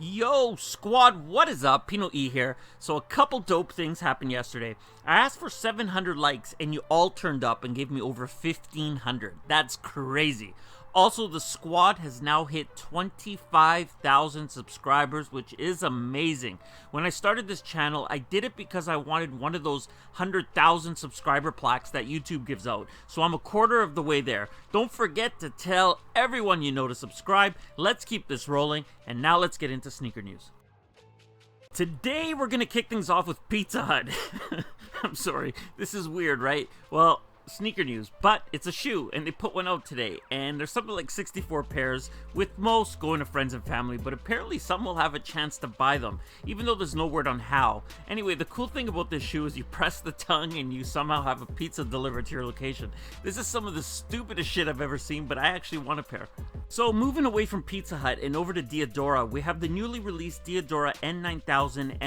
Yo, squad, what is up? PinoE here. So a couple dope things happened yesterday. I asked for 700 likes and you all turned up and gave me over 1,500. That's crazy. Also, the squad has now hit 25,000 subscribers, which is amazing. When I started this channel, I did it because I wanted one of those 100,000 subscriber plaques that YouTube gives out. So I'm a quarter of the way there. Don't forget to tell everyone you know to subscribe. Let's keep this rolling, and now let's get into sneaker news. Today, we're going to kick things off with Pizza Hut. I'm sorry, this is weird, right? Well, sneaker news, but it's a shoe and they put one out today, and there's something like 64 pairs, with most going to friends and family, but apparently some will have a chance to buy them, even though there's no word on how. Anyway, the cool thing about this shoe is you press the tongue and you somehow have a pizza delivered to your location. This is some of the stupidest shit I've ever seen, but I actually want a pair. So moving away from Pizza Hut and over to Diadora, we have the newly released Diadora N9000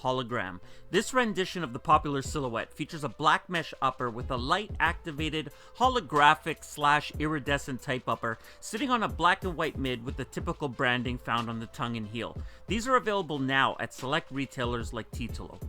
hologram. This rendition of the popular silhouette features a black mesh upper with a light activated holographic / iridescent type upper sitting on a black and white mid with the typical branding found on the tongue and heel. These are available now at select retailers like Titolo.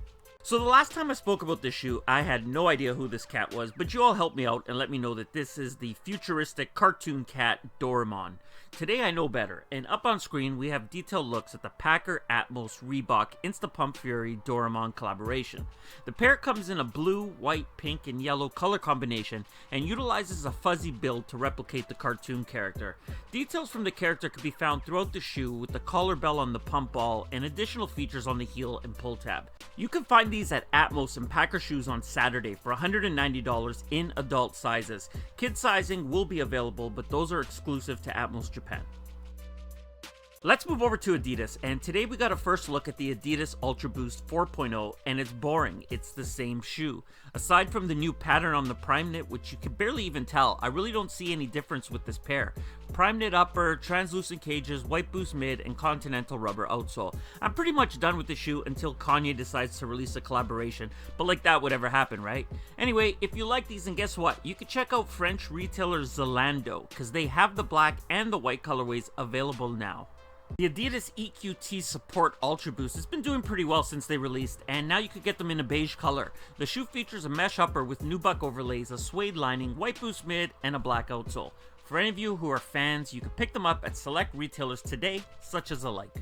So the last time I spoke about this shoe, I had no idea who this cat was, but you all helped me out and let me know that this is the futuristic cartoon cat Doraemon. Today I know better, and up on screen we have detailed looks at the Packer Atmos Reebok Instapump Fury Doraemon collaboration. The pair comes in a blue, white, pink, and yellow color combination and utilizes a fuzzy build to replicate the cartoon character. Details from the character can be found throughout the shoe, with the collar bell on the pump ball and additional features on the heel and pull tab. You can find these at Atmos and Packer Shoes on Saturday for $190 in adult sizes. Kid sizing will be available, but those are exclusive to Atmos Japan. Let's move over to Adidas, and today we got a first look at the Adidas Ultra Boost 4.0, and it's boring. It's the same shoe. Aside from the new pattern on the prime knit, which you can barely even tell, I really don't see any difference with this pair. Prime knit upper, translucent cages, white boost mid, and continental rubber outsole. I'm pretty much done with the shoe until Kanye decides to release a collaboration, but like that would ever happen, right? Anyway, if you like these, then guess what? You can check out French retailer Zalando, because they have the black and the white colorways available now. The Adidas EQT Support Ultra Boost has been doing pretty well since they released, and now you can get them in a beige color. The shoe features a mesh upper with nubuck overlays, a suede lining, white boost mid, and a black outsole. For any of you who are fans, you can pick them up at select retailers today, such as Alike.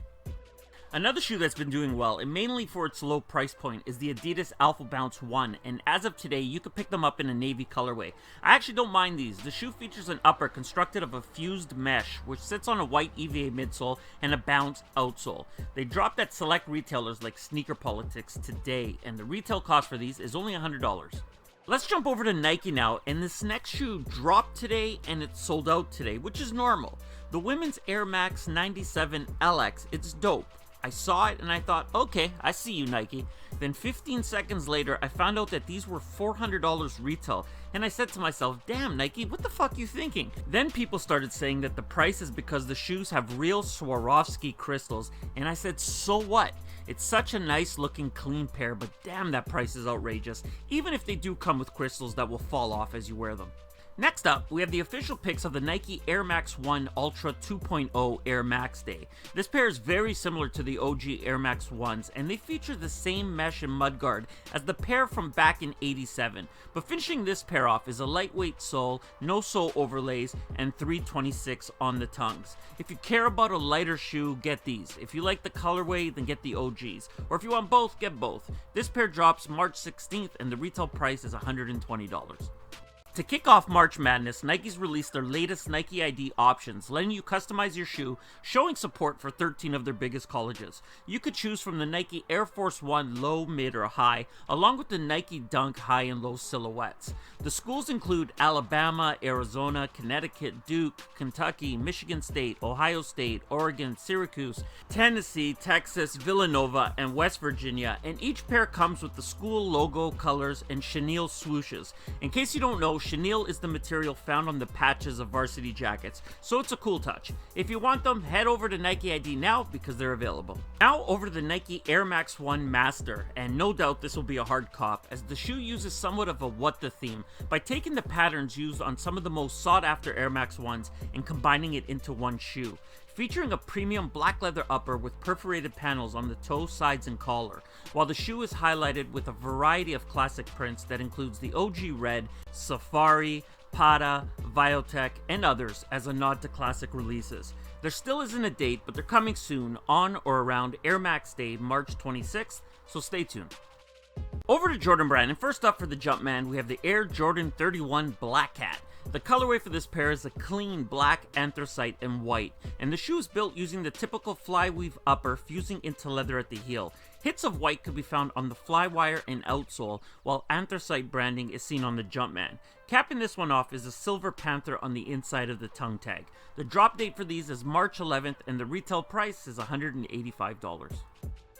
Another shoe that's been doing well, and mainly for its low price point, is the Adidas Alpha Bounce 1, and as of today, you can pick them up in a navy colorway. I actually don't mind these. The shoe features an upper constructed of a fused mesh, which sits on a white EVA midsole and a bounce outsole. They dropped at select retailers like Sneaker Politics today, and the retail cost for these is only $100. Let's jump over to Nike now, and this next shoe dropped today and it's sold out today, which is normal. The women's Air Max 97 LX, it's dope. I saw it and I thought, okay, I see you, Nike. Then 15 seconds later, I found out that these were $400 retail, and I said to myself, damn, Nike, what the fuck you thinking? Then people started saying that the price is because the shoes have real Swarovski crystals, and I said, so what? It's such a nice looking clean pair, but damn, that price is outrageous, even if they do come with crystals that will fall off as you wear them. Next up, we have the official pics of the Nike Air Max 1 Ultra 2.0 Air Max Day. This pair is very similar to the OG Air Max 1s, and they feature the same mesh and mudguard as the pair from back in '87. But finishing this pair off is a lightweight sole, no sole overlays, and 326 on the tongues. If you care about a lighter shoe, get these. If you like the colorway, then get the OGs. Or if you want both, get both. This pair drops March 16th, and the retail price is $120. To kick off March Madness, Nike's released their latest NikeiD options, letting you customize your shoe, showing support for 13 of their biggest colleges. You could choose from the Nike Air Force 1 low, mid, or high, along with the Nike Dunk high and low silhouettes. The schools include Alabama, Arizona, Connecticut, Duke, Kentucky, Michigan State, Ohio State, Oregon, Syracuse, Tennessee, Texas, Villanova, and West Virginia, and each pair comes with the school logo, colors, and chenille swooshes. In case you don't know, chenille is the material found on the patches of varsity jackets, so it's a cool touch. If you want them, head over to NikeiD now because they're available. Now over to the Nike Air Max 1 Master, and no doubt this will be a hard cop, as the shoe uses somewhat of a what the theme by taking the patterns used on some of the most sought after Air Max 1s and combining it into one shoe. featuring a premium black leather upper with perforated panels on the toe, sides, and collar, while the shoe is highlighted with a variety of classic prints that includes the OG red, safari, Pada, Viotech, and others as a nod to classic releases. There still isn't a date, but they're coming soon on or around Air Max Day, March 26th, so stay tuned. Over to Jordan Brand, and first up for the Jumpman, we have the Air Jordan 31 Black Cat. The colorway for this pair is a clean black, anthracite, and white, and the shoe is built using the typical flyweave upper fusing into leather at the heel. Hits of white could be found on the flywire and outsole, while anthracite branding is seen on the Jumpman. Capping this one off is a silver panther on the inside of the tongue tag. The drop date for these is March 11th, and the retail price is $185.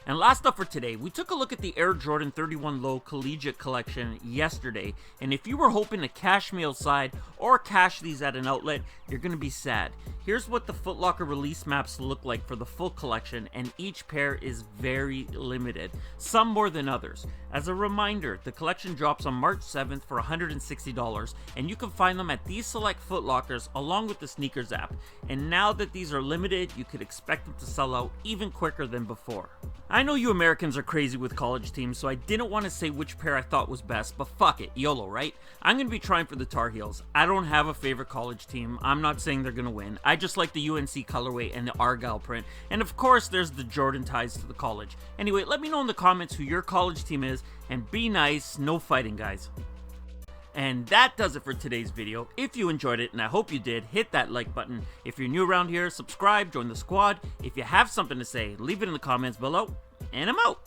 And last up for today, we took a look at the Air Jordan 31 Low Collegiate Collection yesterday, and if you were hoping to cash me outside or cash these at an outlet, you're gonna be sad. Here's what the Foot Locker release maps look like for the full collection, and each pair is very limited, some more than others. As a reminder, the collection drops on March 7th for $160, and you can find them at these select Foot Lockers along with the Sneakers app. And now that these are limited, you could expect them to sell out even quicker than before. I know you Americans are crazy with college teams, so I didn't want to say which pair I thought was best, but fuck it, YOLO, right? I'm going to be trying for the Tar Heels. I don't have a favorite college team. I'm not saying they're going to win. I just like the UNC colorway and the Argyle print, and of course there's the Jordan ties to the college. Anyway, let me know in the comments who your college team is, and be nice, no fighting, guys. And that does it for today's video. If you enjoyed it, and I hope you did, hit that like button. If you're new around here, subscribe, join the squad. If you have something to say, leave it in the comments below, and I'm out.